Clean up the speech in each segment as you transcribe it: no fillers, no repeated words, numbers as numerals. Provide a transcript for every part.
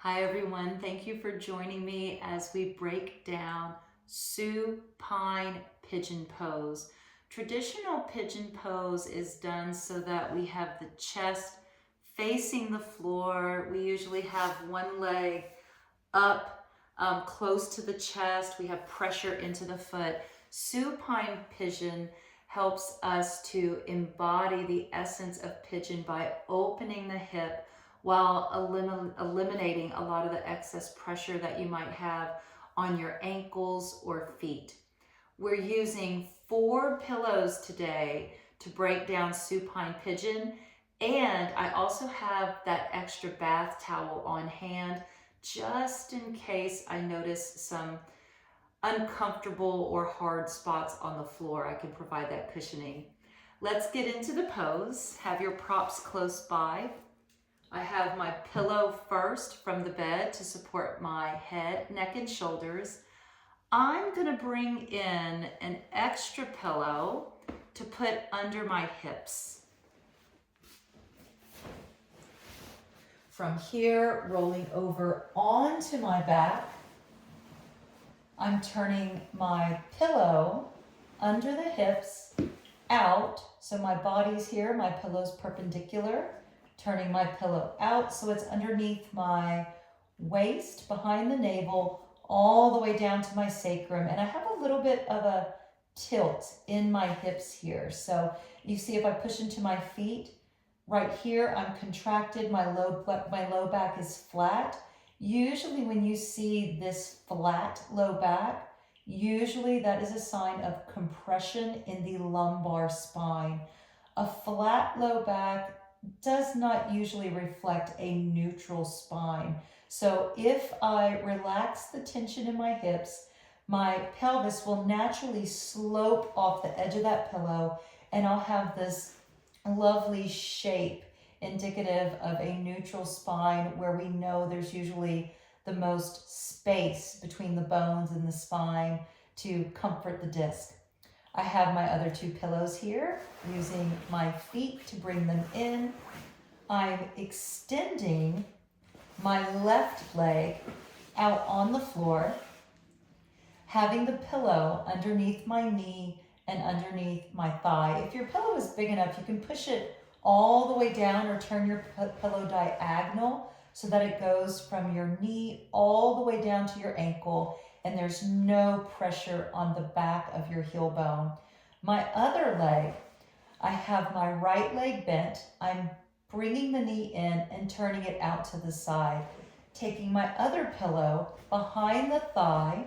Hi everyone, thank you for joining me as we break down supine pigeon pose. Traditional pigeon pose is done so that we have the chest facing the floor. We usually have one leg up close to the chest. We have pressure into the foot. Supine pigeon helps us to embody the essence of pigeon by opening the hip while eliminating a lot of the excess pressure that you might have on your ankles or feet. We're using 4 pillows today to break down supine pigeon, and I also have that extra bath towel on hand just in case I notice some uncomfortable or hard spots on the floor. I can provide that cushioning. Let's get into the pose. Have your props close by. I have my pillow first from the bed to support my head, neck, and shoulders. I'm gonna bring in an extra pillow to put under my hips. From here, rolling over onto my back, I'm turning my pillow under the hips out. So my body's here, my pillow's perpendicular. Turning my pillow out so it's underneath my waist, behind the navel, all the way down to my sacrum. And I have a little bit of a tilt in my hips here. So you see if I push into my feet, right here I'm contracted, my low back is flat. Usually when you see this flat low back, usually that is a sign of compression in the lumbar spine. A flat low back does not usually reflect a neutral spine. So if I relax the tension in my hips, my pelvis will naturally slope off the edge of that pillow, and I'll have this lovely shape indicative of a neutral spine where we know there's usually the most space between the bones and the spine to comfort the disc. I have my other 2 pillows here, using my feet to bring them in. I'm extending my left leg out on the floor, having the pillow underneath my knee and underneath my thigh. If your pillow is big enough, you can push it all the way down or turn your pillow diagonal so that it goes from your knee all the way down to your ankle, and there's no pressure on the back of your heel bone. My other leg, I have my right leg bent. I'm bringing the knee in and turning it out to the side. Taking my other pillow behind the thigh.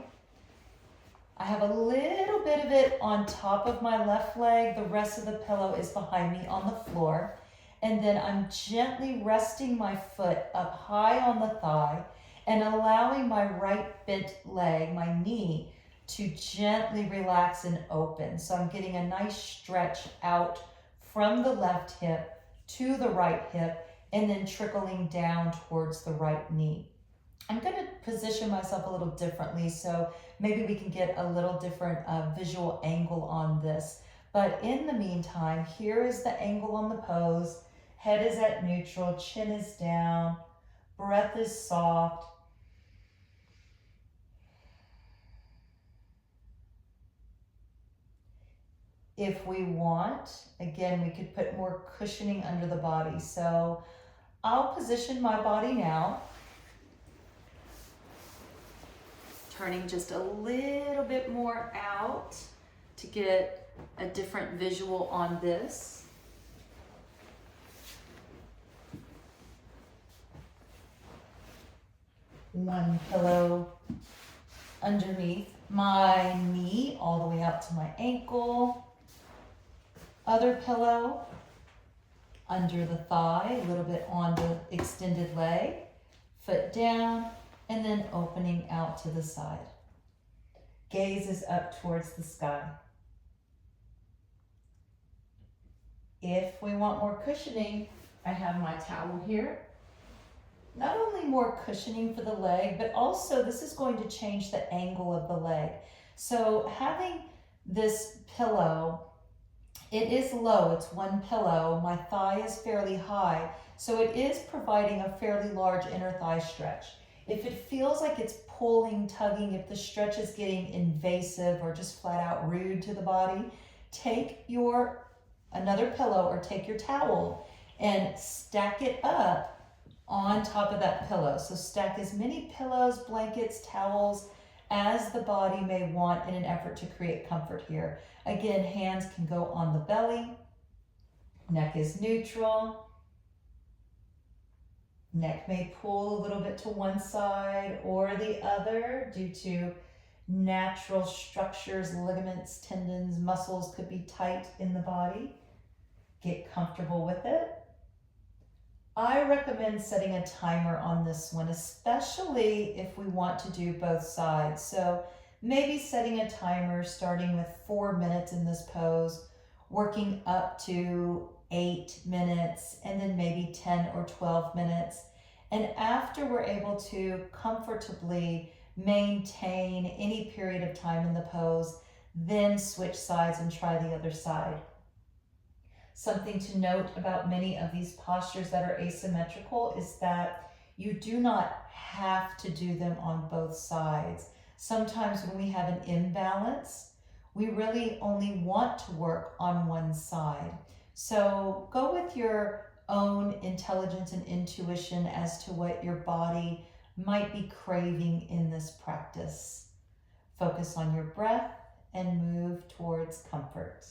I have a little bit of it on top of my left leg. The rest of the pillow is behind me on the floor. And then I'm gently resting my foot up high on the thigh and allowing my right bent leg, my knee, to gently relax and open. So I'm getting a nice stretch out from the left hip to the right hip and then trickling down towards the right knee. I'm going to position myself a little differently, so maybe we can get a little different visual angle on this. But in the meantime, here is the angle on the pose. Head is at neutral, chin is down, breath is soft. If we want, again, we could put more cushioning under the body. So I'll position my body now, turning just a little bit more out to get a different visual on this. One pillow underneath my knee all the way out to my ankle. Other pillow under the thigh, a little bit on the extended leg, foot down, and then opening out to the side. Gaze is up towards the sky. If we want more cushioning, I have my towel here. Not only more cushioning for the leg, but also this is going to change the angle of the leg. So having this pillow, it is low, it's 1 pillow. My thigh is fairly high, so it is providing a fairly large inner thigh stretch. If it feels like it's pulling, tugging, if the stretch is getting invasive or just flat out rude to the body, take another pillow or take your towel and stack it up on top of that pillow. So stack as many pillows, blankets, towels as the body may want in an effort to create comfort here. Again, hands can go on the belly. Neck is neutral. Neck may pull a little bit to one side or the other due to natural structures, ligaments, tendons, muscles could be tight in the body. Get comfortable with it. I recommend setting a timer on this one, especially if we want to do both sides. So maybe setting a timer starting with 4 minutes in this pose, working up to 8 minutes, and then maybe 10 or 12 minutes. And after we're able to comfortably maintain any period of time in the pose, then switch sides and try the other side. Something to note about many of these postures that are asymmetrical is that you do not have to do them on both sides. Sometimes when we have an imbalance, we really only want to work on one side. So go with your own intelligence and intuition as to what your body might be craving in this practice. Focus on your breath and move towards comfort.